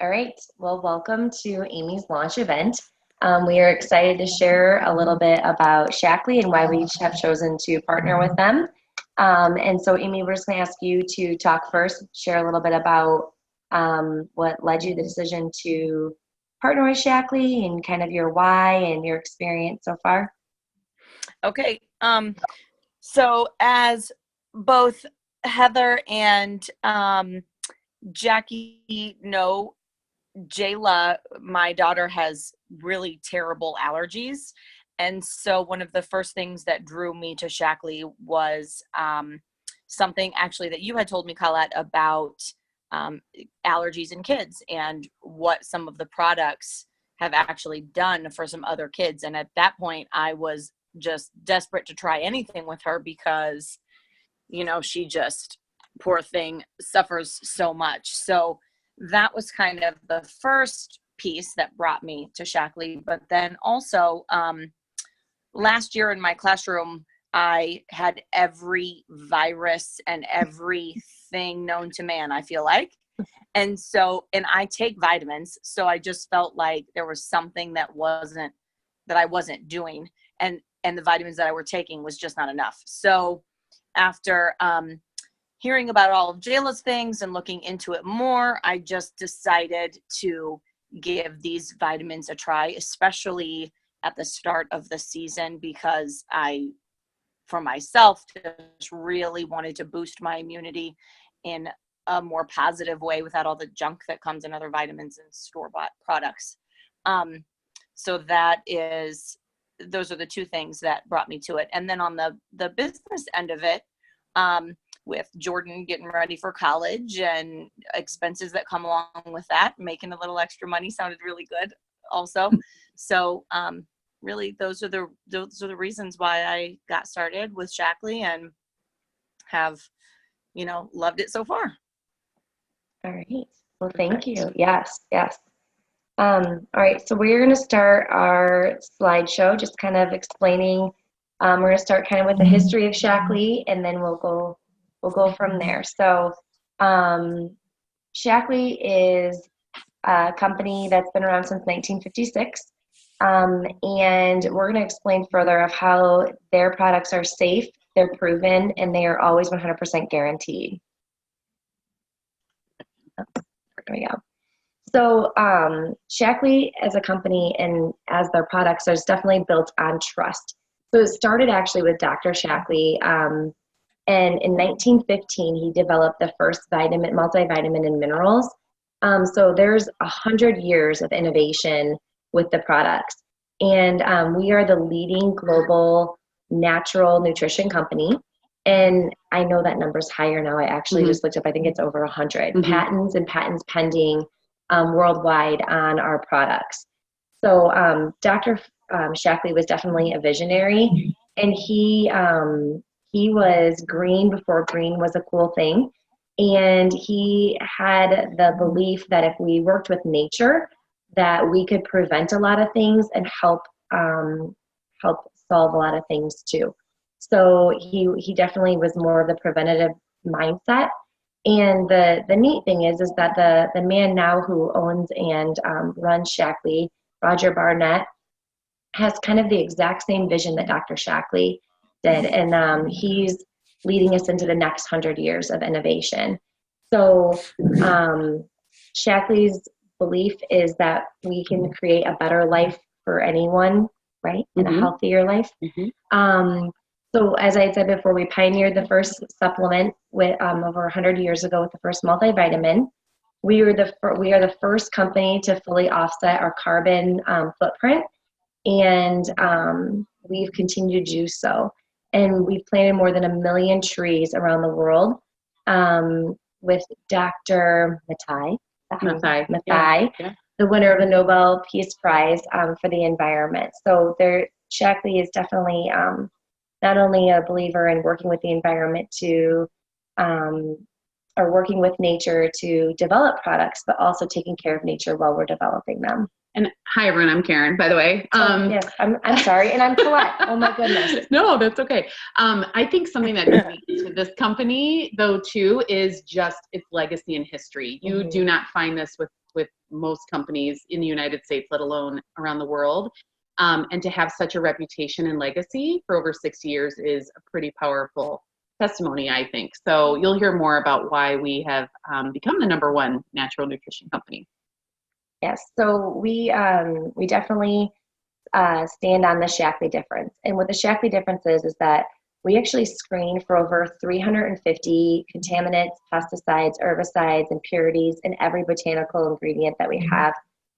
All right. Well, welcome to Amy's launch event. We are excited to share a little bit about Shackley and why we have chosen to partner with them. And so, Amy, we're just going to ask you to talk first, share a little bit about what led you to the decision to partner with Shackley and kind of your why and your experience so far. Okay. So as both Heather and Jackie know, Jayla, my daughter, has really terrible allergies. And so one of the first things that drew me to Shackley was something actually that you had told me, Colette, about allergies in kids and what some of the products have actually done for some other kids. And at that point, I was just desperate to try anything with her because, you know, she just, poor thing, suffers so much. So that was kind of the first piece that brought me to Shackley. But then also last year in my classroom, I had every virus and everything known to man, I feel like. And I take vitamins. So I just felt like there was something that I wasn't doing. And the vitamins that I were taking was just not enough. So after hearing about all of Jayla's things and looking into it more, I just decided to give these vitamins a try, especially at the start of the season, because I, for myself, just really wanted to boost my immunity in a more positive way without all the junk that comes in other vitamins and store-bought products. So those are the two things that brought me to it. And then on the business end of it, with Jordan getting ready for college and expenses that come along with that, making a little extra money sounded really good also. So really those are the reasons why I got started with Shackley and have, loved it so far. All right. Well, thank you. Yes. All right. So we're going to start our slideshow, just kind of explaining. We're going to start kind of with the history of Shackley, and then we'll go from there. So Shackley is a company that's been around since 1956. And we're going to explain further of how their products are safe, they're proven, and they are always 100% guaranteed. There we go. So Shackley as a company and as their products is definitely built on trust. So it started actually with Dr. Shackley. And in 1915, he developed the first multivitamin and minerals. So there's 100 years of innovation with the products. And we are the leading global natural nutrition company. And I know that number's higher now. I actually just looked up, I think it's over 100 patents and patents pending worldwide on our products. So Dr. Shackley was definitely a visionary, and he was green before green was a cool thing. And he had the belief that if we worked with nature, that we could prevent a lot of things and help solve a lot of things too. So he definitely was more of the preventative mindset. And the neat thing is that the man now who owns and runs Shackley, Roger Barnett, has kind of the exact same vision that Dr. Shackley did. And he's leading us into the next 100 years of innovation. So Shackley's belief is that we can create a better life for anyone, right? And a healthier life. So as I had said before, we pioneered the first supplement with over 100 years ago with the first multivitamin. We are the first company to fully offset our carbon footprint, and we've continued to do so. And we've planted more than 1 million trees around the world with Dr. Mathai, the winner of the Nobel Peace Prize for the environment. So Shackley is definitely not only a believer in working with the environment or working with nature to develop products, but also taking care of nature while we're developing them. And hi, everyone. I'm Karen, by the way. Yes, I'm sorry. And I'm Colette. Oh, my goodness. No, that's okay. I think something that is unique to this company, though, too, is just its legacy and history. You do not find this with with most companies in the United States, let alone around the world. And to have such a reputation and legacy for over 6 years is a pretty powerful testimony, I think. So you'll hear more about why we have become the #1 natural nutrition company. Yes, so we definitely stand on the Shaklee difference. And what the Shaklee difference is that we actually screen for over 350 contaminants, pesticides, herbicides, impurities in every botanical ingredient that we have,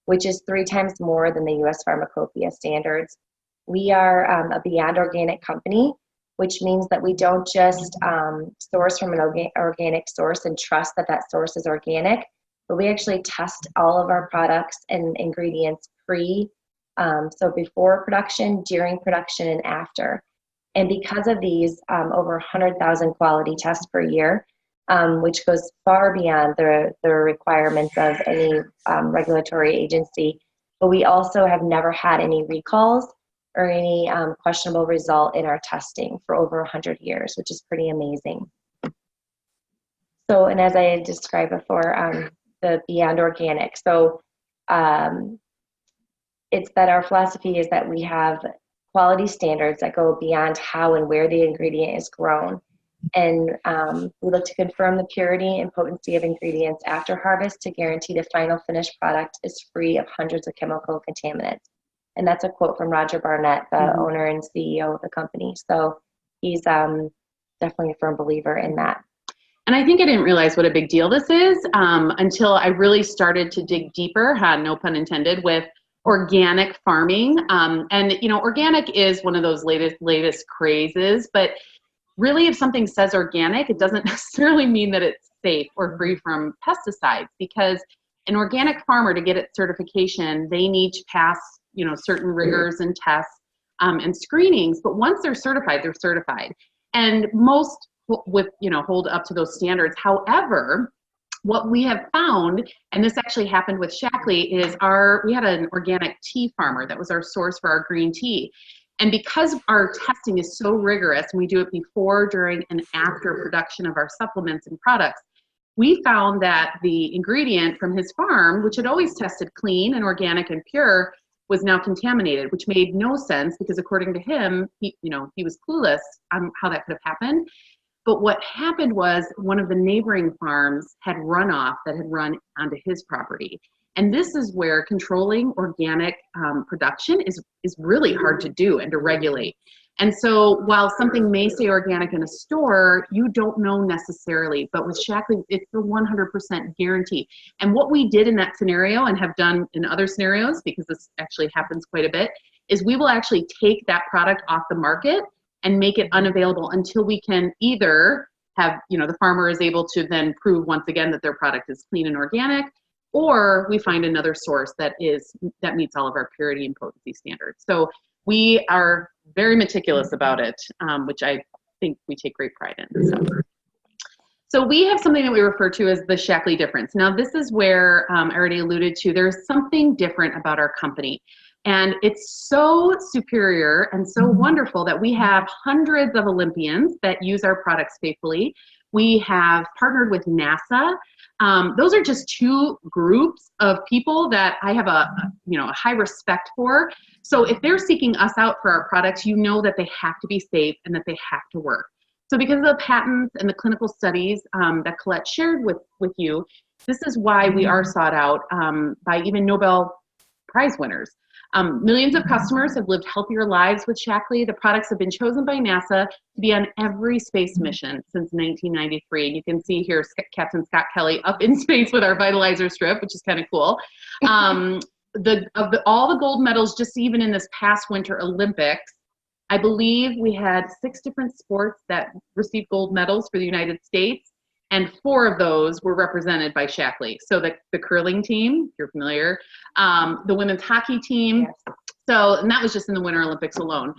which is 3 times more than the U.S. Pharmacopoeia standards. We are a Beyond Organic company, which means that we don't just source from an organic source and trust that that source is organic, but we actually test all of our products and ingredients so before production, during production, and after. And because of these over 100,000 quality tests per year, which goes far beyond the requirements of any regulatory agency, but we also have never had any recalls or any questionable result in our testing for over 100 years, which is pretty amazing. So, and as I described before, the Beyond Organic. So it's that our philosophy is that we have quality standards that go beyond how and where the ingredient is grown. And we look to confirm the purity and potency of ingredients after harvest to guarantee the final finished product is free of hundreds of chemical contaminants. And that's a quote from Roger Barnett, the owner and CEO of the company. So he's definitely a firm believer in that. And I think I didn't realize what a big deal this is until I really started to dig deeper, no pun intended, with organic farming. And, you know, organic is one of those latest crazes, but really if something says organic, it doesn't necessarily mean that it's safe or free from pesticides, because an organic farmer, to get its certification, they need to pass, you know, certain rigors and tests and screenings. But once they're certified, they're certified. And most hold up to those standards. However, what we have found, and this actually happened with Shaklee, is we had an organic tea farmer that was our source for our green tea. And because our testing is so rigorous, and we do it before, during, and after production of our supplements and products, we found that the ingredient from his farm, which had always tested clean and organic and pure, was now contaminated, which made no sense because according to him, he was clueless on how that could have happened. But what happened was one of the neighboring farms had runoff that had run onto his property. And this is where controlling organic production is really hard to do and to regulate. And so while something may say organic in a store, you don't know necessarily. But with Shaklee, it's the 100% guarantee. And what we did in that scenario, and have done in other scenarios, because this actually happens quite a bit, is we will actually take that product off the market and make it unavailable until we can either have, the farmer is able to then prove once again that their product is clean and organic, or we find another source that meets all of our purity and potency standards. So we are very meticulous about it, which I think we take great pride in. So we have something that we refer to as the Shaklee difference. Now this is where I already alluded to, there's something different about our company. And it's so superior and so wonderful that we have hundreds of Olympians that use our products faithfully. We have partnered with NASA. Those are just 2 groups of people that I have a high respect for. So if they're seeking us out for our products, you know that they have to be safe and that they have to work. So because of the patents and the clinical studies that Colette shared with you, this is why we are sought out by even Nobel Prize winners. Millions of customers have lived healthier lives with Shaklee. The products have been chosen by NASA to be on every space mission since 1993. And you can see here Captain Scott Kelly up in space with our Vitalizer strip, which is kind of cool. All the gold medals, just even in this past Winter Olympics, I believe we had 6 different sports that received gold medals for the United States. And 4 of those were represented by Shaklee. So the curling team, if you're familiar, the women's hockey team. Yes. And that was just in the Winter Olympics alone.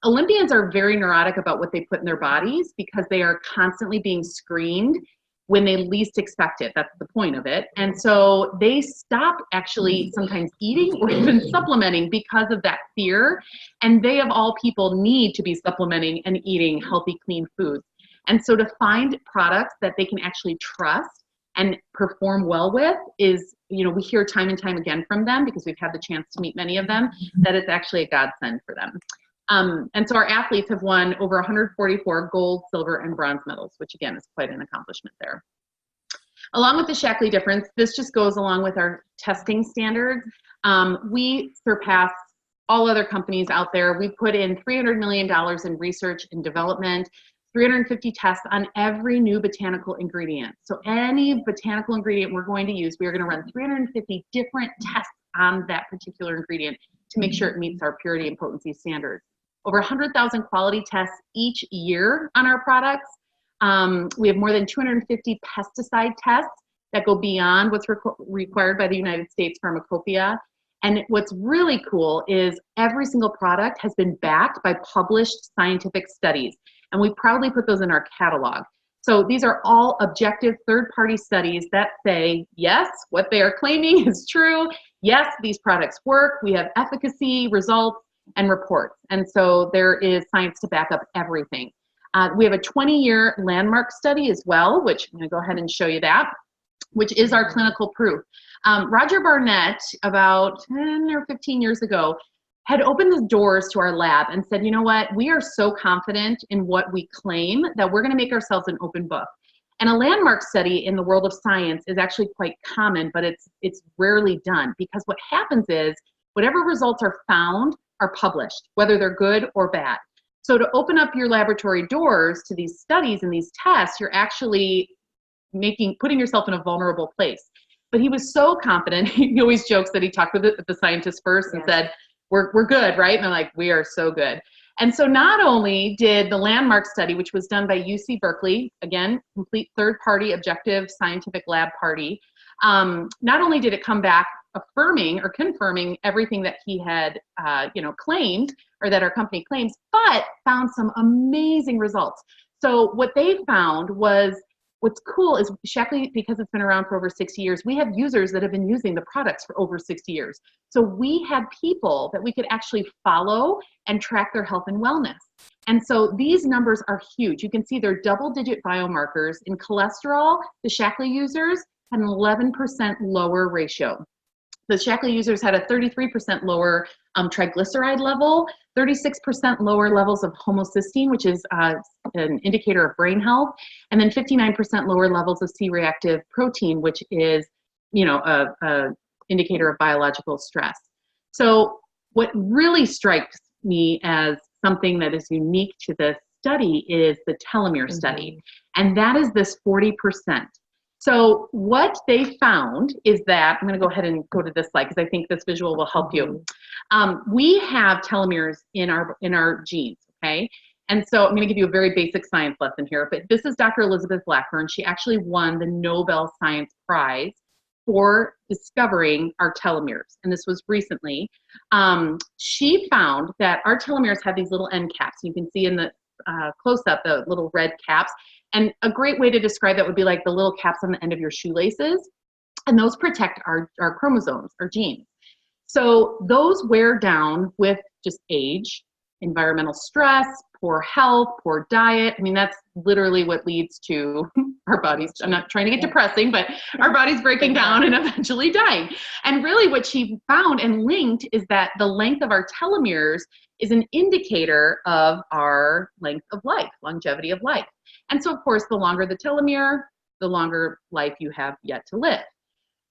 Olympians are very neurotic about what they put in their bodies because they are constantly being screened when they least expect it. That's the point of it. And so they stop actually sometimes eating or even supplementing because of that fear. And they, of all people, need to be supplementing and eating healthy, clean foods. And so to find products that they can actually trust and perform well with is, you know, we hear time and time again from them, because we've had the chance to meet many of them, that it's actually a godsend for them. And so our athletes have won over 144 gold, silver, and bronze medals, which again is quite an accomplishment there. Along with the Shaklee difference, this just goes along with our testing standards. We surpass all other companies out there. We put in $300 million in research and development, 350 tests on every new botanical ingredient. So any botanical ingredient we're going to use, we are going to run 350 different tests on that particular ingredient to make sure it meets our purity and potency standards. Over 100,000 quality tests each year on our products. We have more than 250 pesticide tests that go beyond what's required by the United States Pharmacopoeia. And what's really cool is every single product has been backed by published scientific studies. And we proudly put those in our catalog. So these are all objective third-party studies that say, yes, what they are claiming is true. Yes, these products work. We have efficacy, results, and reports. And so there is science to back up everything. We have a 20-year landmark study as well, which I'm going to go ahead and show you that, which is our clinical proof. Roger Barnett, about 10 or 15 years ago, had opened the doors to our lab and said, you know what, we are so confident in what we claim that we're going to make ourselves an open book. And a landmark study in the world of science is actually quite common, but it's rarely done, because what happens is whatever results are found are published, whether they're good or bad. So to open up your laboratory doors to these studies and these tests, you're actually putting yourself in a vulnerable place. But he was so confident. He always jokes that he talked with the scientists first and said, we're good, right? And they're like, we are so good. And so not only did the landmark study, which was done by UC Berkeley, again, complete third-party objective scientific lab party, not only did it come back affirming or confirming everything that he had claimed, or that our company claims, but found some amazing results. So what they found was, what's cool is Shaklee, because it's been around for over 60 years, we have users that have been using the products for over 60 years. So we had people that we could actually follow and track their health and wellness. And so these numbers are huge. You can see they're double-digit biomarkers. In cholesterol, the Shaklee users had an 11% lower ratio. The Shaklee users had a 33% lower triglyceride level, 36% lower levels of homocysteine, which is an indicator of brain health, and then 59% lower levels of C-reactive protein, which is, a indicator of biological stress. So what really strikes me as something that is unique to this study is the telomere study, and that is this 40%. So what they found is that, I'm going to go ahead and go to this slide because I think this visual will help you. We have telomeres in our genes, okay? And so I'm going to give you a very basic science lesson here, but this is Dr. Elizabeth Blackburn. She actually won the Nobel Science Prize for discovering our telomeres, and this was recently. She found that our telomeres have these little end caps. You can see in the close-up the little red caps. And a great way to describe that would be like the little caps on the end of your shoelaces. And those protect our chromosomes, our genes. So those wear down with just age, environmental stress, poor health, poor diet. I mean, that's literally what leads to our bodies. I'm not trying to get depressing, but our bodies breaking down and eventually dying. And really what she found and linked is that the length of our telomeres is an indicator of our length of life, longevity of life. And so, of course, the longer the telomere, the longer life you have yet to live.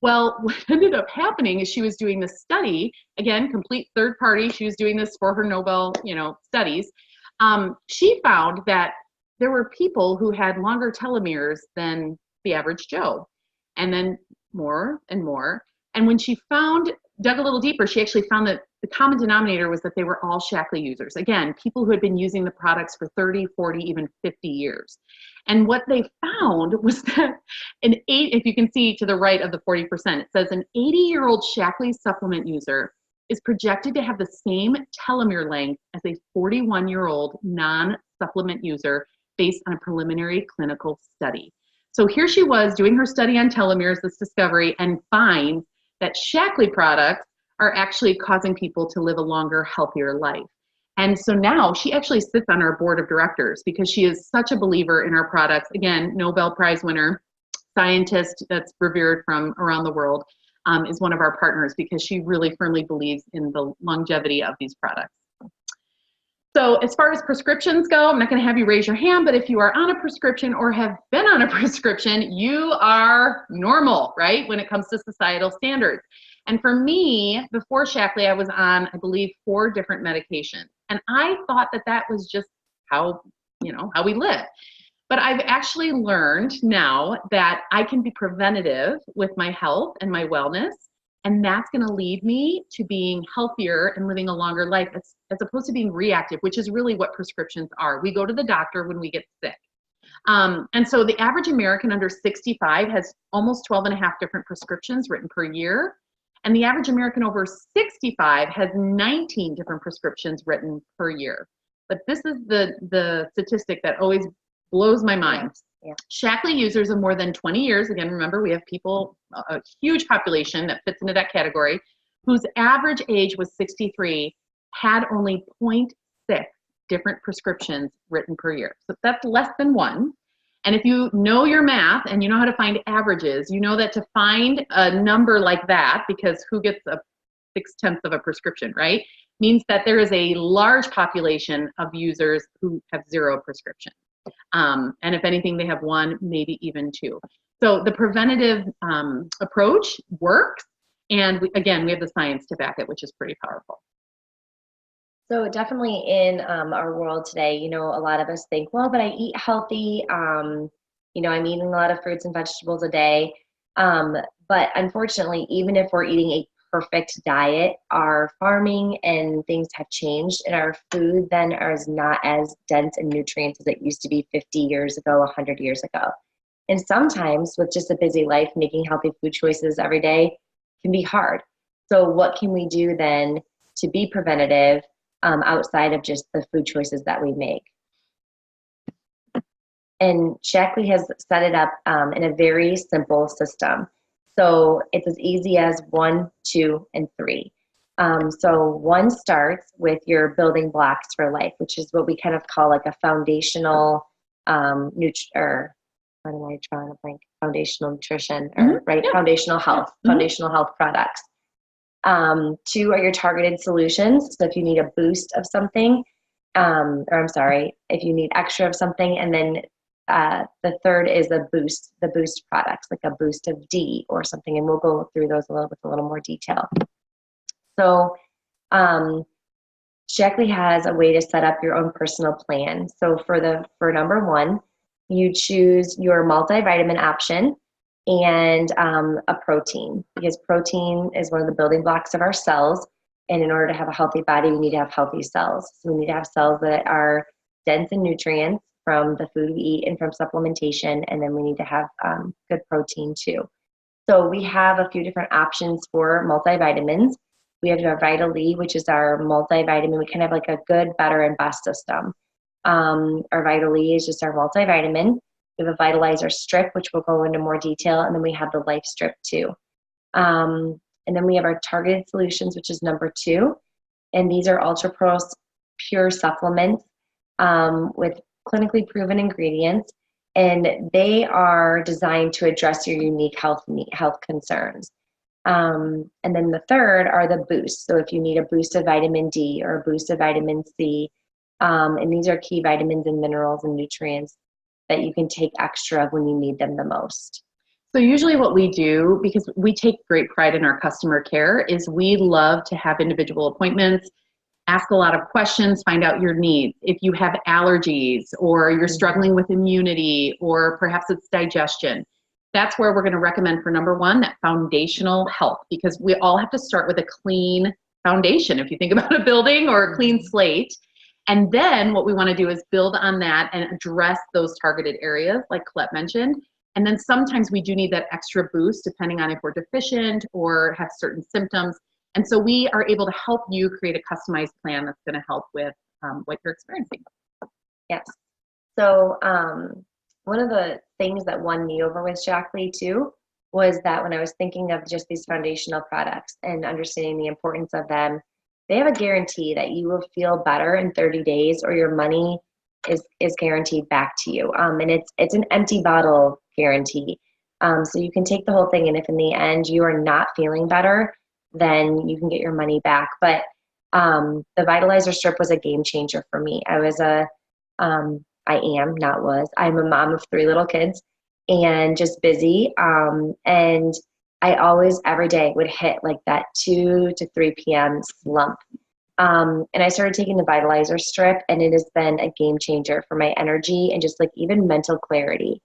Well, what ended up happening is she was doing this study, again, complete third party. She was doing this for her Nobel, studies. She found that there were people who had longer telomeres than the average Joe, and then more and more. And when she dug a little deeper, she actually found that the common denominator was that they were all Shaklee users. Again, people who had been using the products for 30, 40, even 50 years. And what they found was that if you can see to the right of the 40%, it says an 80-year-old Shaklee supplement user is projected to have the same telomere length as a 41-year-old non-supplement user based on a preliminary clinical study. So here she was doing her study on telomeres, this discovery, and finds that Shaklee products are actually causing people to live a longer, healthier life. And so now she actually sits on our board of directors because she is such a believer in our products. Again, Nobel Prize winner. scientist that's revered from around the world, is one of our partners because she really firmly believes in the longevity of these products. So as far as prescriptions go, I'm not going to have you raise your hand, but if you are on a prescription or have been on a prescription, you are normal, right, when it comes to societal standards. And for me, before Shaklee, I was on, I believe, 4 different medications. And I thought that that was just how, how we live. But I've actually learned now that I can be preventative with my health and my wellness. And that's going to lead me to being healthier and living a longer life as opposed to being reactive, which is really what prescriptions are. We go to the doctor when we get sick. And so the average American under 65 has almost 12 and a half different prescriptions written per year. And the average American over 65 has 19 different prescriptions written per year. But this is the statistic that always blows my mind. Yeah. Shaklee users of more than 20 years, again, remember we have people, a huge population that fits into that category, whose average age was 63, had only 0.6 different prescriptions written per year. So that's less than 1. And if you know your math and you know how to find averages, you know that to find a number like that, because who gets a 6/10 of a prescription, right, means that there is a large population of users who have 0 prescription. And if anything, they have 1, maybe even 2. So the preventative approach works. And again, we have the science to back it, which is pretty powerful. So definitely in our world today, a lot of us think, well, but I eat healthy. I'm eating a lot of fruits and vegetables a day. But unfortunately, even if we're eating a perfect diet, our farming and things have changed, and our food then is not as dense in nutrients as it used to be 50 years ago, 100 years ago. And sometimes with just a busy life, making healthy food choices every day can be hard. So what can we do then to be preventative outside of just the food choices that we make? And Shaklee has set it up in a very simple system. So it's as easy as 1, 2, and 3. So 1 starts with your building blocks for life, which is what we kind of call like a foundational foundational nutrition, or foundational health, foundational health products. 2 are your targeted solutions. So if you need a boost of something, if you need extra of something, and then the 3rd is the boost products, like a boost of D or something, and we'll go through those a little more detail. So Shaklee has a way to set up your own personal plan. So for number 1, you choose your multivitamin option and a protein, because protein is one of the building blocks of our cells. And in order to have a healthy body, we need to have healthy cells. So we need to have cells that are dense in nutrients from the food we eat and from supplementation, and then we need to have good protein too. So we have a few different options for multivitamins. We have our Vital E, which is our multivitamin. We kind of have like a good, better, and best system. Our Vital E is just our multivitamin. We have a Vitalizer strip, which we'll go into more detail, and then we have the Life strip too. And then we have our targeted solutions, which is number 2. And these are Ultra Pure supplements with clinically proven ingredients, and they are designed to address your unique health concerns. And then the 3rd are the boosts. So if you need a boost of vitamin D or a boost of vitamin C, and these are key vitamins and minerals and nutrients that you can take extra of when you need them the most. So usually what we do, because we take great pride in our customer care, is we love to have individual appointments, ask a lot of questions, find out your needs. If you have allergies or you're struggling with immunity or perhaps it's digestion, that's where we're going to recommend for number 1, that foundational health, because we all have to start with a clean foundation. If you think about a building or a clean slate, and then what we want to do is build on that and address those targeted areas like Colette mentioned. And then sometimes we do need that extra boost depending on if we're deficient or have certain symptoms. And so we are able to help you create a customized plan that's going to help with what you're experiencing. Yes. So one of the things that won me over with Shaklee too was that when I was thinking of just these foundational products and understanding the importance of them, they have a guarantee that you will feel better in 30 days or your money is guaranteed back to you. And it's an empty bottle guarantee. So you can take the whole thing, and if in the end you are not feeling better, then you can get your money back. But the Vitalizer strip was a game changer for me. I'm a mom of 3 little kids and just busy. And I always, every day, would hit like that 2 to 3 p.m. slump. And I started taking the Vitalizer strip, and it has been a game changer for my energy and just like even mental clarity.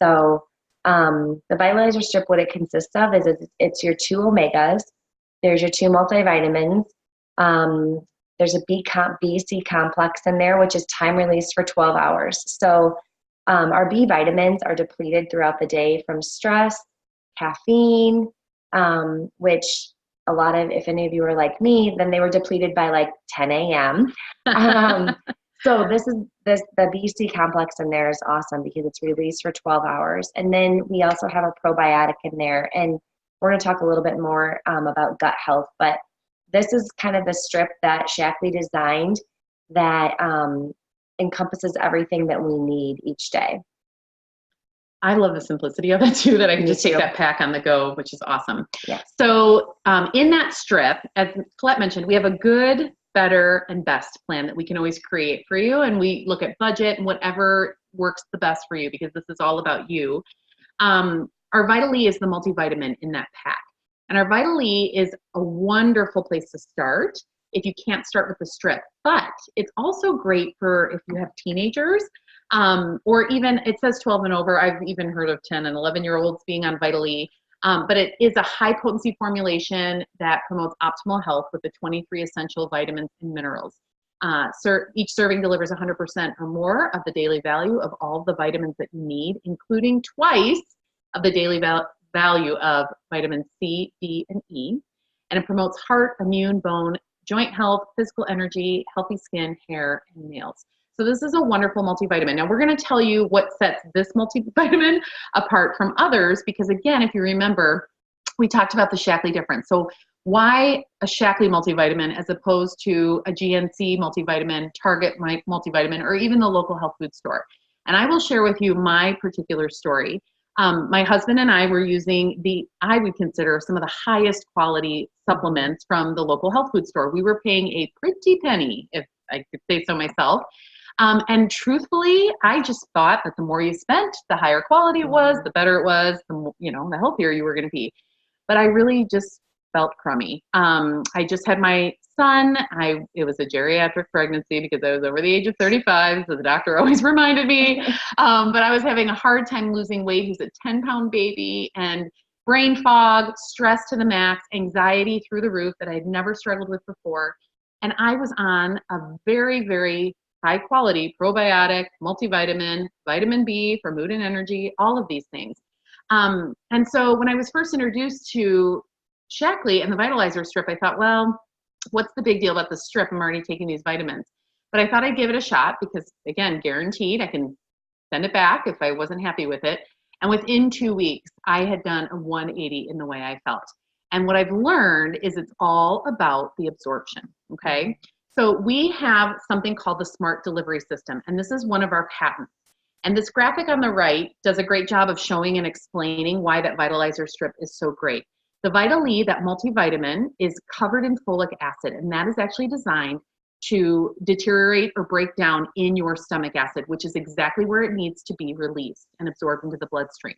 So the Vitalizer strip, what it consists of is it's your 2 omegas, there's your 2 multivitamins, there's a B-C complex in there, which is time released for 12 hours. So our B vitamins are depleted throughout the day from stress, caffeine, which a lot of, if any of you are like me, then they were depleted by like 10 a.m. So the BC complex in there is awesome because it's released for 12 hours. And then we also have a probiotic in there. And we're going to talk a little bit more about gut health. But this is kind of the strip that Shaklee designed that encompasses everything that we need each day. I love the simplicity of it too, that I can Me just take too. that pack on the go, which is awesome. Yes. So in that strip, as Colette mentioned, we have a good, better, and best plan that we can always create for you. And we look at budget and whatever works the best for you, because this is all about you. Our Vital E is the multivitamin in that pack. And our Vital E is a wonderful place to start if you can't start with the strip. But it's also great for if you have teenagers, or even, it says 12 and over. I've even heard of 10 and 11-year-olds being on Vital E. But it is a high potency formulation that promotes optimal health with the 23 essential vitamins and minerals. Each serving delivers 100% or more of the daily value of all the vitamins that you need, including twice of the daily value of vitamins C, D, and E. And it promotes heart, immune, bone, joint health, physical energy, healthy skin, hair, and nails. So this is a wonderful multivitamin. Now we're going to tell you what sets this multivitamin apart from others, because again, if you remember, we talked about the Shaklee difference. So why a Shaklee multivitamin as opposed to a GNC multivitamin, Target multivitamin, or even the local health food store? And I will share with you my particular story. My husband and I were using I would consider some of the highest quality supplements from the local health food store. We were paying a pretty penny, if I could say so myself. And truthfully, I just thought that the more you spent, the higher quality it was, the better it was, the healthier you were going to be. But I really just felt crummy. I just had my son. It was a geriatric pregnancy because I was over the age of 35, so the doctor always reminded me. But I was having a hard time losing weight. He was a 10-pound baby, and brain fog, stress to the max, anxiety through the roof that I had never struggled with before. And I was on a very, very high quality probiotic, multivitamin, vitamin B for mood and energy, all of these things. And so when I was first introduced to Shaklee and the Vitalizer strip, I thought, well, what's the big deal about the strip? I'm already taking these vitamins. But I thought I'd give it a shot because, again, guaranteed I can send it back if I wasn't happy with it. And within 2 weeks, I had done a 180 in the way I felt. And what I've learned is it's all about the absorption, okay? So we have something called the Smart Delivery System, and this is one of our patents. And this graphic on the right does a great job of showing and explaining why that Vitalizer strip is so great. The Vital E, that multivitamin, is covered in folic acid, and that is actually designed to deteriorate or break down in your stomach acid, which is exactly where it needs to be released and absorbed into the bloodstream.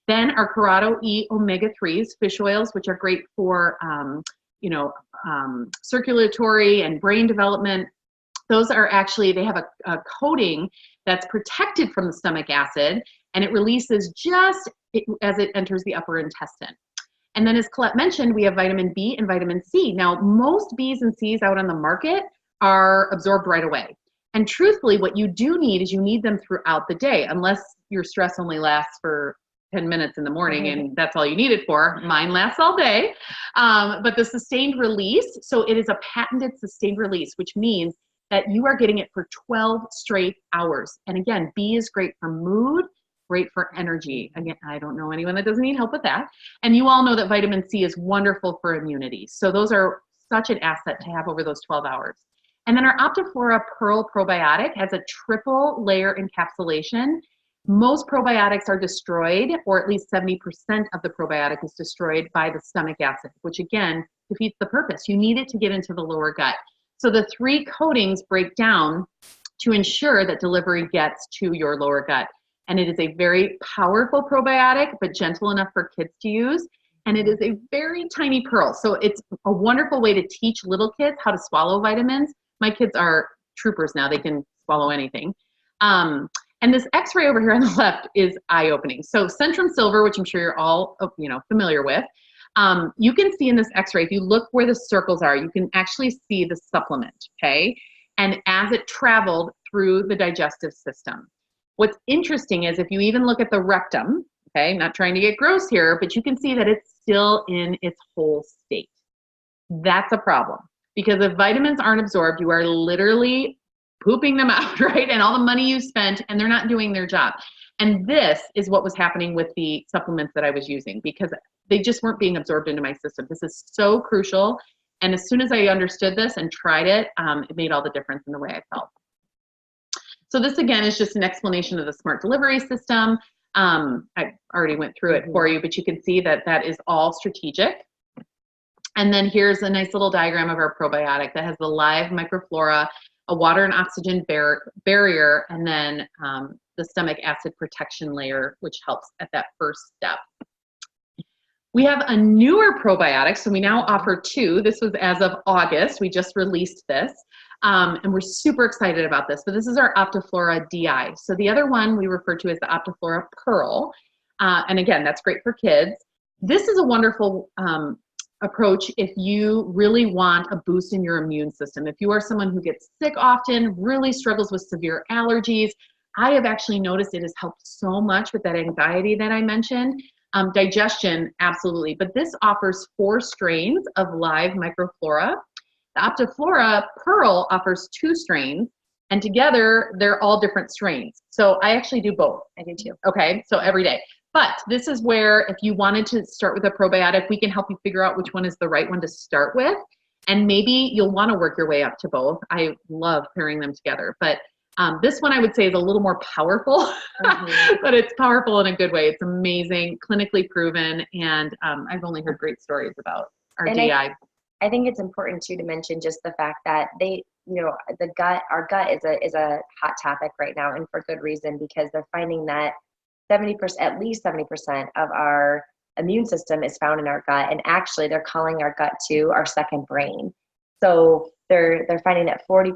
Then our Corrado E omega-3s, fish oils, which are great for circulatory and brain development. Those are actually, they have a coating that's protected from the stomach acid, and it releases just as it enters the upper intestine. And then as Colette mentioned, we have vitamin B and vitamin C. Now, most B's and C's out on the market are absorbed right away. And truthfully, what you do need is you need them throughout the day, unless your stress only lasts for 10 minutes in the morning and that's all you need it for. Mine lasts all day. But the sustained release, so it is a patented sustained release, which means that you are getting it for 12 straight hours. And again, B is great for mood, great for energy. Again, I don't know anyone that doesn't need help with that. And you all know that vitamin C is wonderful for immunity. So those are such an asset to have over those 12 hours. And then our Optiflora Pearl Probiotic has a triple layer encapsulation Most probiotics are destroyed, or at least 70% of the probiotic is destroyed by the stomach acid, which again defeats the purpose. You need it to get into the lower gut. So the 3 coatings break down to ensure that delivery gets to your lower gut. And it is a very powerful probiotic, but gentle enough for kids to use. And it is a very tiny pearl. So it's a wonderful way to teach little kids how to swallow vitamins. My kids are troopers now. They can swallow anything. And this X-ray over here on the left is eye-opening. So Centrum Silver, which I'm sure you're all familiar with, you can see in this X-ray, if you look where the circles are, you can actually see the supplement, okay? And as it traveled through the digestive system. What's interesting is if you even look at the rectum, okay, I'm not trying to get gross here, but you can see that it's still in its whole state. That's a problem, because if vitamins aren't absorbed, you are literally pooping them out, right? And all the money you spent, and they're not doing their job. And this is what was happening with the supplements that I was using, because they just weren't being absorbed into my system. This is so crucial. And as soon as I understood this and tried it, it made all the difference in the way I felt. So this again is just an explanation of the smart delivery system. I already went through it for you, but you can see that that is all strategic. And then here's a nice little diagram of our probiotic that has the live microflora, a water and oxygen barrier, and then the stomach acid protection layer, which helps at that first step. We have a newer probiotic, so we now offer 2. This was as of August. We just released this, and we're super excited about this. But this is our Optiflora DI. So the other one we refer to as the Optiflora Pearl, and again, that's great for kids. This is a wonderful approach if you really want a boost in your immune system. If you are someone who gets sick often, really struggles with severe allergies, I have actually noticed it has helped so much with that anxiety that I mentioned. Digestion, absolutely. But this offers 4 strains of live microflora. The Optiflora Pearl offers 2 strains, and together they're all different strains. So I actually do both. I do too. Okay, so every day. But this is where if you wanted to start with a probiotic, we can help you figure out which one is the right one to start with. And maybe you'll want to work your way up to both. I love pairing them together. But this one I would say is a little more powerful, but it's powerful in a good way. It's amazing, clinically proven, and I've only heard great stories about our DI. I think it's important too to mention just the fact that our gut is a hot topic right now, and for good reason, because they're finding that at least 70% of our immune system is found in our gut, and actually they're calling our gut too our second brain. So they're finding that 40%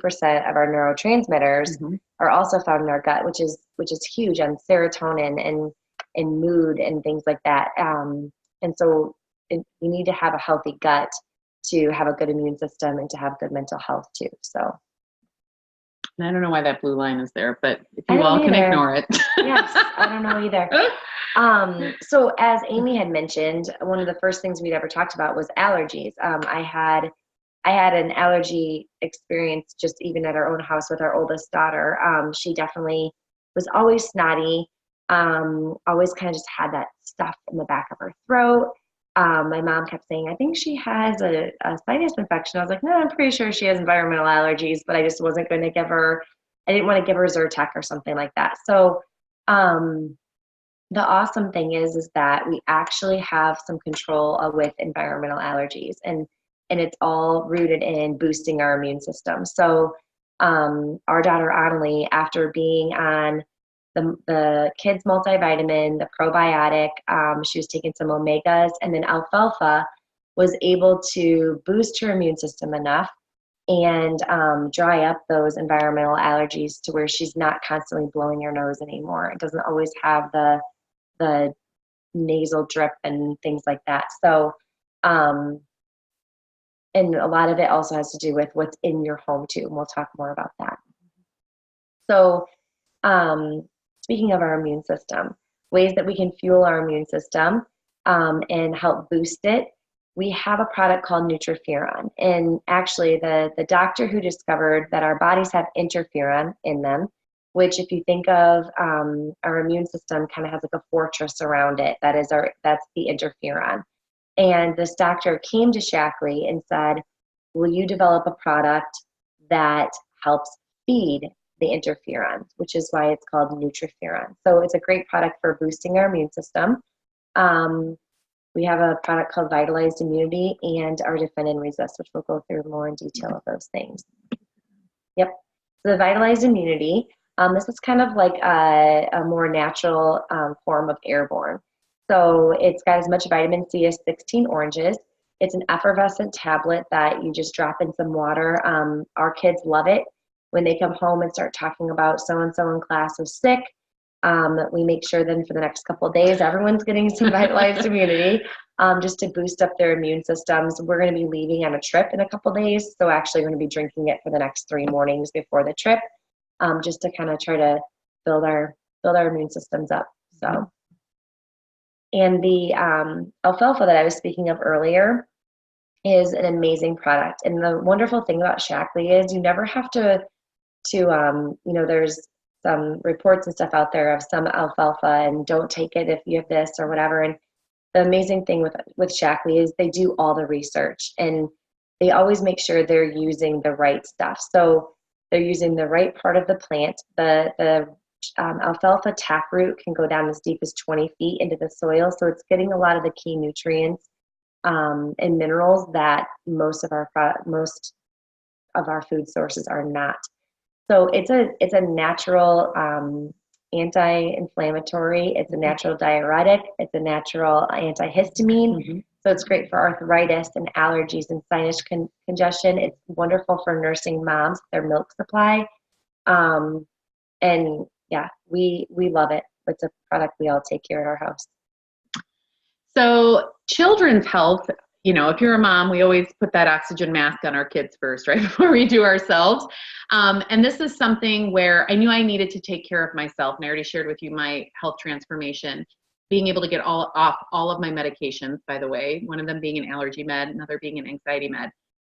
of our neurotransmitters are also found in our gut, which is huge on serotonin and mood and things like that. And so you need to have a healthy gut to have a good immune system and to have good mental health too. So. I don't know why that blue line is there, but if you all can ignore it. Yes, I don't know either. So as Amy had mentioned, one of the first things we'd ever talked about was allergies. I had an allergy experience just even at our own house with our oldest daughter. She definitely was always snotty, always kind of just had that stuff in the back of her throat. My mom kept saying, I think she has a sinus infection. I was like, no, I'm pretty sure she has environmental allergies, but I just wasn't going to I didn't want to give her Zyrtec or something like that. So the awesome thing is that we actually have some control with environmental allergies, and it's all rooted in boosting our immune system. So our daughter Annalie, after being on the kids multivitamin, the probiotic, she was taking some omegas, and then alfalfa was able to boost her immune system enough and dry up those environmental allergies to where she's not constantly blowing her nose anymore. It doesn't always have the nasal drip and things like that. So, and a lot of it also has to do with what's in your home too, and we'll talk more about that. So, speaking of our immune system, ways that we can fuel our immune system and help boost it, we have a product called Nutriferon. And actually, the doctor who discovered that our bodies have interferon in them, which if you think of our immune system kind of has like a fortress around it, that's the interferon. And this doctor came to Shaklee and said, will you develop a product that helps feed the interferons, which is why it's called Nutriferon. So it's a great product for boosting our immune system. We have a product called Vitalized Immunity and our Defend and Resist, which we'll go through more in detail of those things. Yep. So the Vitalized Immunity, this is kind of like a more natural form of airborne. So it's got as much vitamin C as 16 oranges. It's an effervescent tablet that you just drop in some water. Our kids love it. When they come home and start talking about so-and-so in class was sick, we make sure then for the next couple of days, everyone's getting some Vitalized Immunity just to boost up their immune systems. We're going to be leaving on a trip in a couple of days, so actually we're going to be drinking it for the next 3 mornings before the trip, just to kind of try to build our immune systems up. So, and the alfalfa that I was speaking of earlier is an amazing product. And the wonderful thing about Shaklee is you never have to there's some reports and stuff out there of some alfalfa and don't take it if you have this or whatever. And the amazing thing with Shaklee is they do all the research and they always make sure they're using the right stuff. So they're using the right part of the plant. The alfalfa taproot can go down as deep as 20 feet into the soil. So it's getting a lot of the key nutrients and minerals that most of our food sources are not. So it's a natural anti-inflammatory. It's a natural diuretic. It's a natural antihistamine. Mm-hmm. So it's great for arthritis and allergies and sinus congestion. It's wonderful for nursing moms, their milk supply. And yeah, we love it. It's a product we all take care at our house. So children's health, if you're a mom, we always put that oxygen mask on our kids first, right, before we do ourselves. And this is something where I knew I needed to take care of myself. And I already shared with you my health transformation, being able to get off all of my medications, by the way, one of them being an allergy med, another being an anxiety med.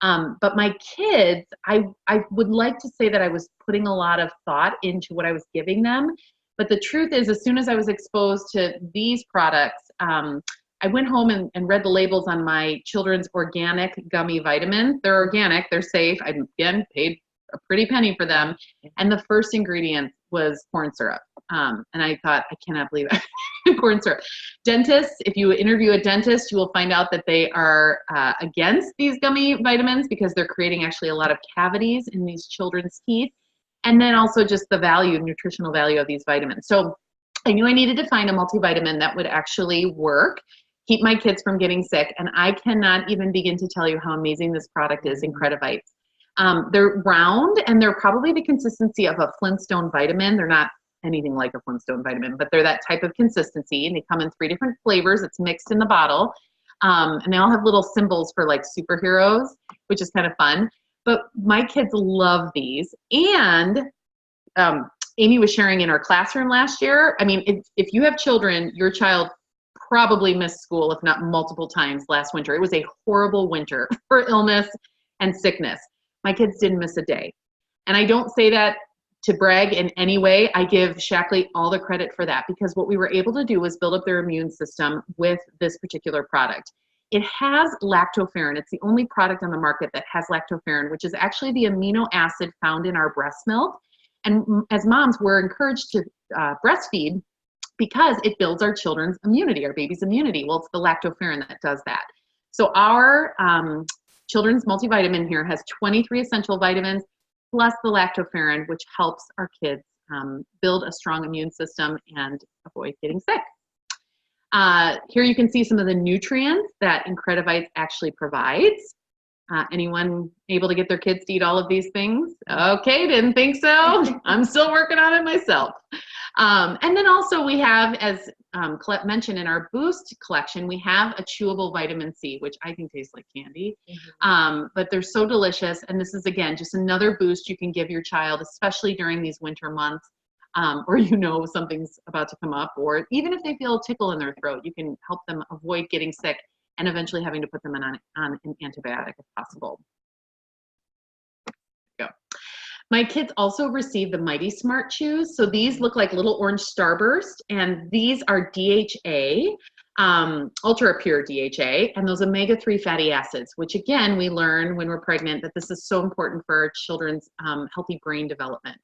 But my kids, I would like to say that I was putting a lot of thought into what I was giving them. But the truth is, as soon as I was exposed to these products, I went home and read the labels on my children's organic gummy vitamins. They're organic, they're safe. I, again, paid a pretty penny for them. And the first ingredient was corn syrup. And I thought, I cannot believe it. Corn syrup. Dentists, if you interview a dentist, you will find out that they are against these gummy vitamins because they're creating actually a lot of cavities in these children's teeth. And then also just the value, nutritional value of these vitamins. So I knew I needed to find a multivitamin that would actually work, keep my kids from getting sick. And I cannot even begin to tell you how amazing this product is, Incredivites. They're round and they're probably the consistency of a Flintstone vitamin. They're not anything like a Flintstone vitamin, but they're that type of consistency. And they come in 3 different flavors. It's mixed in the bottle. And they all have little symbols for like superheroes, which is kind of fun. But my kids love these. And Amy was sharing in our classroom last year. I mean, if you have children, your child probably missed school, if not multiple times last winter. It was a horrible winter for illness and sickness. My kids didn't miss a day. And I don't say that to brag in any way. I give Shaklee all the credit for that because what we were able to do was build up their immune system with this particular product. It has lactoferrin. It's the only product on the market that has lactoferrin, which is actually the amino acid found in our breast milk. And as moms, we're encouraged to breastfeed because it builds our children's immunity, our baby's immunity. Well, it's the lactoferrin that does that. So our children's multivitamin here has 23 essential vitamins plus the lactoferrin, which helps our kids build a strong immune system and avoid getting sick. Here you can see some of the nutrients that Incredivites actually provides. Anyone able to get their kids to eat all of these things? Okay, didn't think so. I'm still working on it myself. And then also we have, as Colette mentioned, in our Boost collection, we have a chewable vitamin C, which I think tastes like candy. But they're so delicious. And this is, again, just another boost you can give your child, especially during these winter months, or something's about to come up, or even if they feel a tickle in their throat, you can help them avoid getting sick and eventually having to put them on an antibiotic if possible. Go. My kids also received the Mighty Smart Chews. So these look like little orange Starburst, and these are DHA, ultra pure DHA, and those omega-3 fatty acids, which again, we learn when we're pregnant that this is so important for our children's healthy brain development.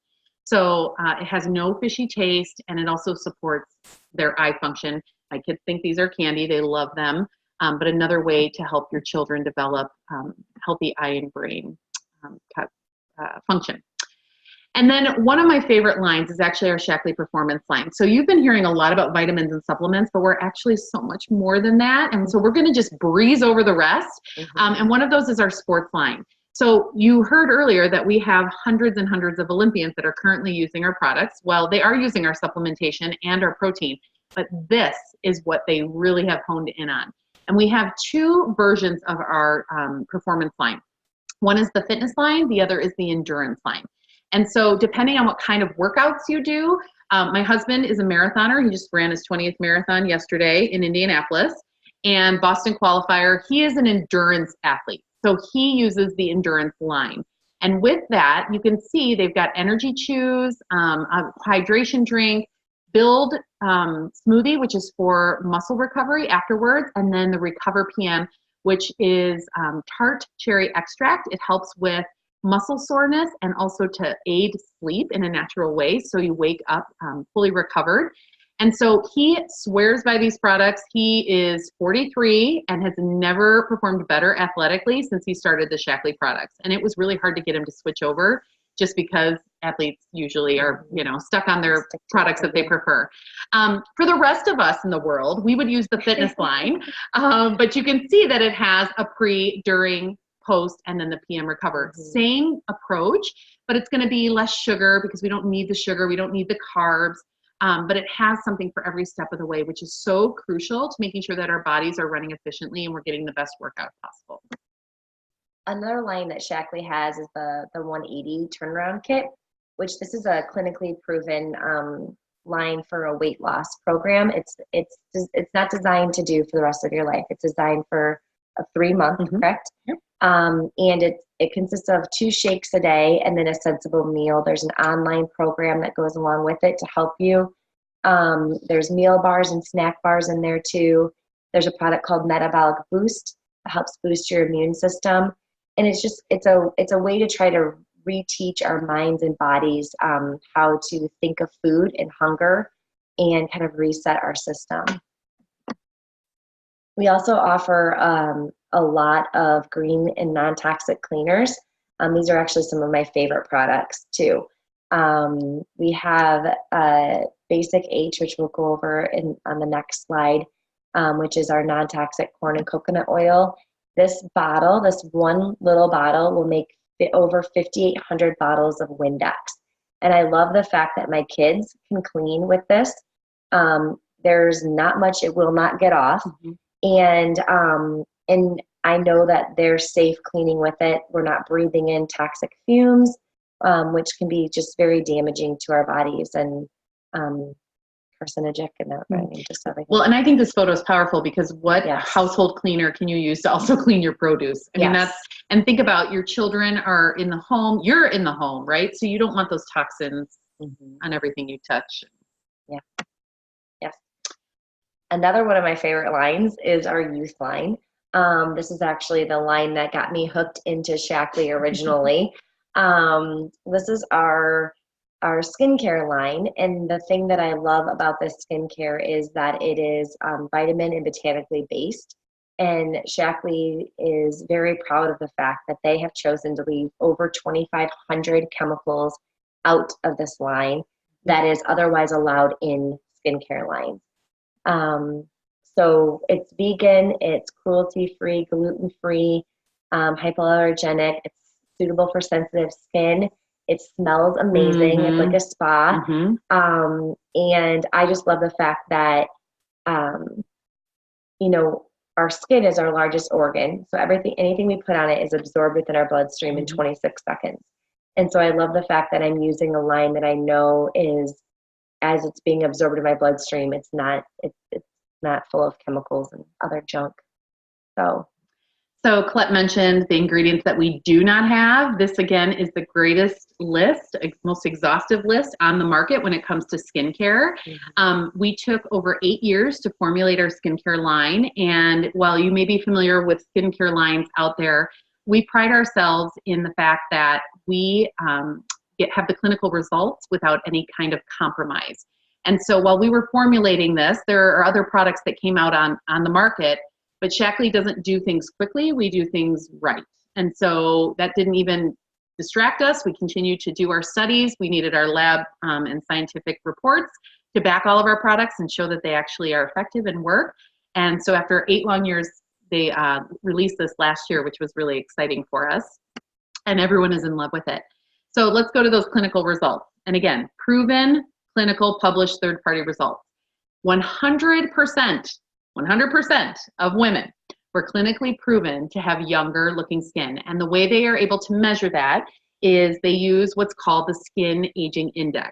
So it has no fishy taste, and it also supports their eye function. My kids think these are candy. They love them. But another way to help your children develop healthy eye and brain function. And then one of my favorite lines is actually our Shackley Performance line. So you've been hearing a lot about vitamins and supplements, but we're actually so much more than that. And so we're going to just breeze over the rest. And one of those is our sports line. So you heard earlier that we have hundreds and hundreds of Olympians that are currently using our products. Well, they are using our supplementation and our protein, but this is what they really have honed in on. And we have two versions of our performance line. One is the fitness line, the other is the endurance line. And so depending on what kind of workouts you do, my husband is a marathoner. He just ran his 20th marathon yesterday in Indianapolis, and Boston qualifier. He is an endurance athlete. So he uses the endurance line. And with that, you can see they've got energy chews, a hydration drink, build smoothie, which is for muscle recovery afterwards, and then the Recover PM, which is tart cherry extract. It helps with muscle soreness and also to aid sleep in a natural way, so you wake up fully recovered. And so he swears by these products. He is 43 and has never performed better athletically since he started the Shackley products. And it was really hard to get him to switch over, just because athletes usually are, stuck on their products that they prefer. For the rest of us in the world, we would use the fitness line, but you can see that it has a pre, during, post, and then the PM Recover. Same approach, but it's going to be less sugar because we don't need the sugar, we don't need the carbs, but it has something for every step of the way, which is so crucial to making sure that our bodies are running efficiently and we're getting the best workout possible. Another line that Shackley has is the 180 turnaround kit, which this is a clinically proven line for a weight loss program. It's not designed to do for the rest of your life. It's designed for a 3-month, correct? Yep. And it consists of 2 shakes a day and then a sensible meal. There's an online program that goes along with it to help you. There's meal bars and snack bars in there too. There's a product called Metabolic Boost that helps boost your immune system. And it's a way to try to reteach our minds and bodies how to think of food and hunger and kind of reset our system. We also offer a lot of green and non-toxic cleaners. These are actually some of my favorite products too. We have Basic H, which we'll go over on the next slide, which is our non-toxic corn and coconut oil. This one little bottle will make over 5,800 bottles of Windex. And I love the fact that my kids can clean with this. There's not much, it will not get off. And I know that they're safe cleaning with it. We're not breathing in toxic fumes, which can be just very damaging to our bodies and carcinogenic and just everything. Well, and I think this photo is powerful because what household cleaner can you use to also clean your produce? I mean, and think about your children are in the home, you're in the home, right? So you don't want those toxins on everything you touch. Yeah. Yes. Another one of my favorite lines is our youth line. This is actually the line that got me hooked into Shackley originally. This is our skincare line, and the thing that I love about this skincare is that it is vitamin and botanically based, and Shackley is very proud of the fact that they have chosen to leave over 2,500 chemicals out of this line that is otherwise allowed in skincare lines. So it's vegan, it's cruelty-free, gluten-free, hypoallergenic, it's suitable for sensitive skin. It smells amazing. It's like a spa. And I just love the fact that, our skin is our largest organ. So anything we put on it is absorbed within our bloodstream in 26 seconds. And so I love the fact that I'm using a line that I know is, as it's being absorbed in my bloodstream, it's not full of chemicals and other junk. So Colette mentioned the ingredients that we do not have. This, again, is the greatest list, most exhaustive list on the market when it comes to skincare. We took over 8 years to formulate our skincare line. And while you may be familiar with skincare lines out there, we pride ourselves in the fact that we have the clinical results without any kind of compromise. And so while we were formulating this, there are other products that came out on the market, but Shaklee doesn't do things quickly. We do things right. And so that didn't even distract us. We continued to do our studies. We needed our lab and scientific reports to back all of our products and show that they actually are effective and work. And so after 8 long years, they released this last year, which was really exciting for us. And everyone is in love with it. So let's go to those clinical results. And again, proven clinical published third-party results. 100% of women were clinically proven to have younger looking skin. And the way they are able to measure that is they use what's called the Skin Aging Index.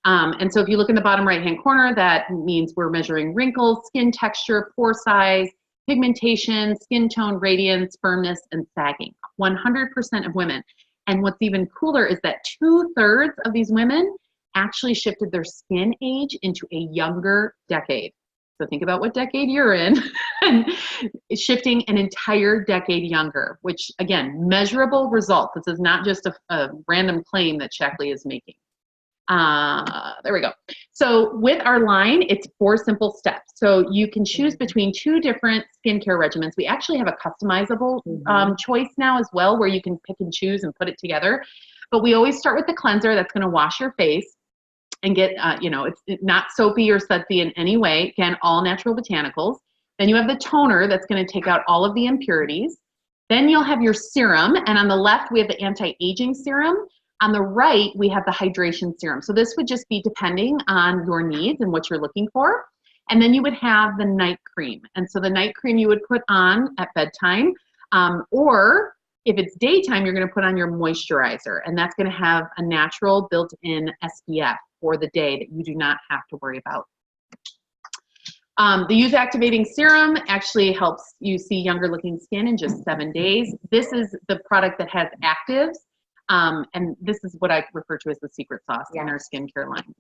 And so if you look in the bottom right-hand corner, that means we're measuring wrinkles, skin texture, pore size, pigmentation, skin tone, radiance, firmness, and sagging. 100% of women. And what's even cooler is that 2/3 of these women actually shifted their skin age into a younger decade. So think about what decade you're in, and shifting an entire decade younger, which again, measurable results. This is not just a random claim that Shaklee is making. There we go. So with our line, it's 4 simple steps. So you can choose between 2 different skincare regimens. We actually have a customizable choice now as well, where you can pick and choose and put it together. But we always start with the cleanser that's going to wash your face and get, it's not soapy or sudsy in any way. Again, all natural botanicals. Then you have the toner that's going to take out all of the impurities. Then you'll have your serum. And on the left, we have the anti-aging serum. On the right, we have the hydration serum. So this would just be depending on your needs and what you're looking for. And then you would have the night cream. And so the night cream you would put on at bedtime, or if it's daytime, you're going to put on your moisturizer. And that's going to have a natural built-in SPF for the day that you do not have to worry about. The youth activating serum actually helps you see younger looking skin in just 7 days. This is the product that has actives. And this is what I refer to as the secret sauce in our skincare line.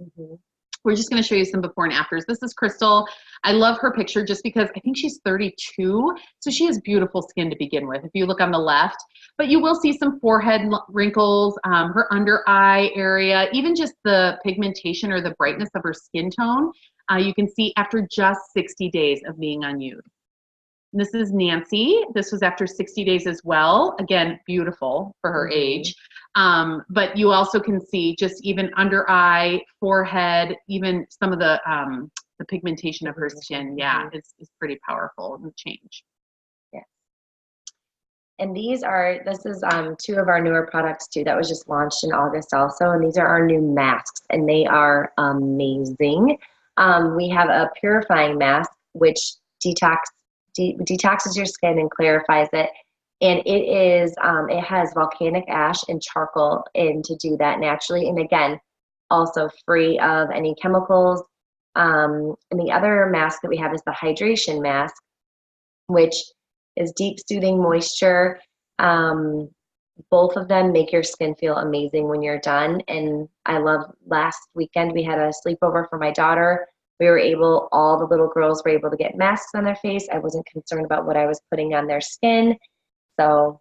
We're just going to show you some before and afters. This is Crystal. I love her picture just because I think she's 32. So she has beautiful skin to begin with, if you look on the left. But you will see some forehead wrinkles, her under eye area, even just the pigmentation or the brightness of her skin tone. You can see after just 60 days of being on Youth. This is Nancy. This was after 60 days as well. Again, beautiful for her age. But you also can see just even under eye, forehead, even some of the pigmentation of her skin. Yeah, it's pretty powerful in the change. Yeah. And this is 2 of our newer products too that was just launched in August also. And these are our new masks and they are amazing. We have a purifying mask, which detoxes your skin and clarifies it. And it has volcanic ash and charcoal in to do that naturally. And again, also free of any chemicals. And the other mask that we have is the hydration mask, which is deep soothing moisture. Both of them make your skin feel amazing when you're done. And I love, last weekend we had a sleepover for my daughter. All the little girls were able to get masks on their face. I wasn't concerned about what I was putting on their skin. So,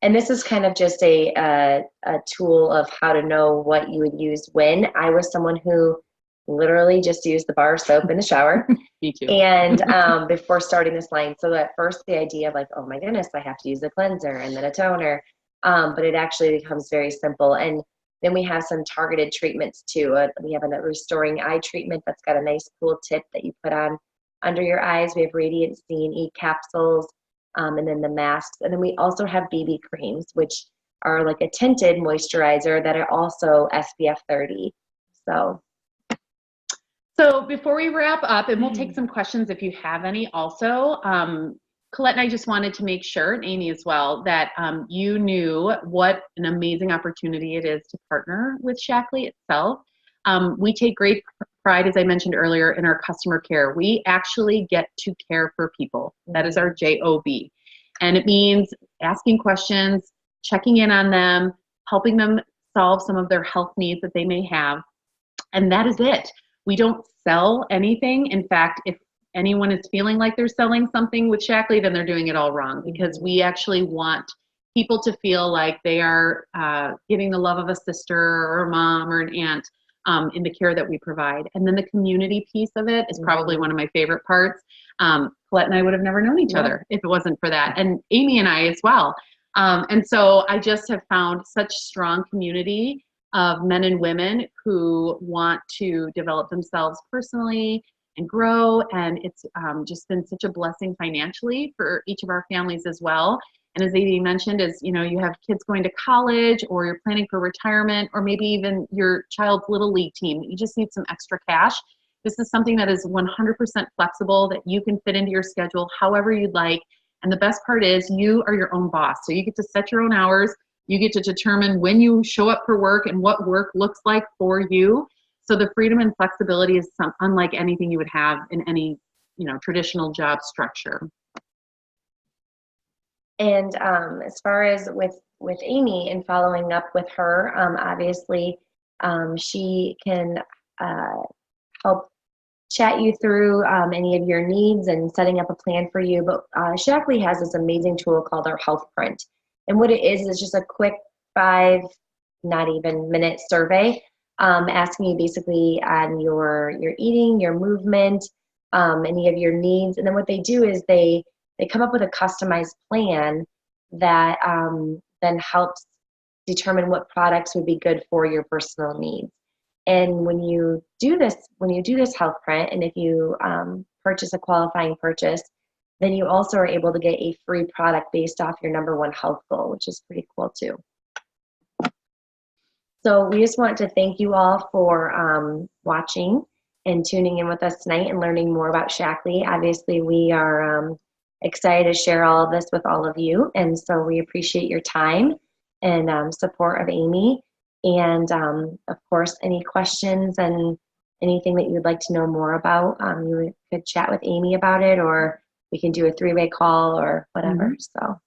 and this is kind of just a tool of how to know what you would use when. I was someone who literally just used the bar of soap in the shower. Me too. And before starting this line. So at first the idea of like, oh my goodness, I have to use a cleanser and then a toner. But it actually becomes very simple. And then we have some targeted treatments too. We have a restoring eye treatment that's got a nice cool tip that you put on under your eyes. We have Radiant C&E capsules. And then the masks. And then we also have BB creams, which are like a tinted moisturizer that are also SPF 30. So before we wrap up, and we'll take some questions if you have any also, Colette and I just wanted to make sure, and Amy as well, that you knew what an amazing opportunity it is to partner with Shaklee itself. We take great pride, as I mentioned earlier, in our customer care. We actually get to care for people. That is our JOB. And it means asking questions, checking in on them, helping them solve some of their health needs that they may have. And that is it. We don't sell anything. In fact, if anyone is feeling like they're selling something with Shaklee, then they're doing it all wrong, because we actually want people to feel like they are getting the love of a sister or a mom or an aunt in the care that we provide. And then the community piece of it is probably one of my favorite parts. Colette and I would have never known each other if it wasn't for that. And Amy and I as well. And so I just have found such strong community of men and women who want to develop themselves personally and grow. And it's just been such a blessing financially for each of our families as well. And as Amy mentioned, as you know, you have kids going to college, or you're planning for retirement, or maybe even your child's little league team, you just need some extra cash. This is something that is 100% flexible, that you can fit into your schedule however you'd like. And the best part is you are your own boss. So you get to set your own hours. You get to determine when you show up for work and what work looks like for you. So the freedom and flexibility is unlike anything you would have in any, traditional job structure. And as far as with Amy and following up with her, obviously she can help chat you through any of your needs and setting up a plan for you. But Shackley has this amazing tool called our Health Print. And what it is just a quick 5, not even minute survey asking you basically on your eating, your movement, any of your needs. And then what they do is they come up with a customized plan that then helps determine what products would be good for your personal needs. And when you do this health print, and if you purchase a qualifying purchase, then you also are able to get a free product based off your #1 health goal, which is pretty cool too. So we just want to thank you all for watching and tuning in with us tonight and learning more about Shackley. Obviously, we are excited to share all of this with all of you, and so we appreciate your time and support of Amy. And of course, any questions and anything that you'd like to know more about, you could chat with Amy about it, or we can do a 3-way call or whatever. So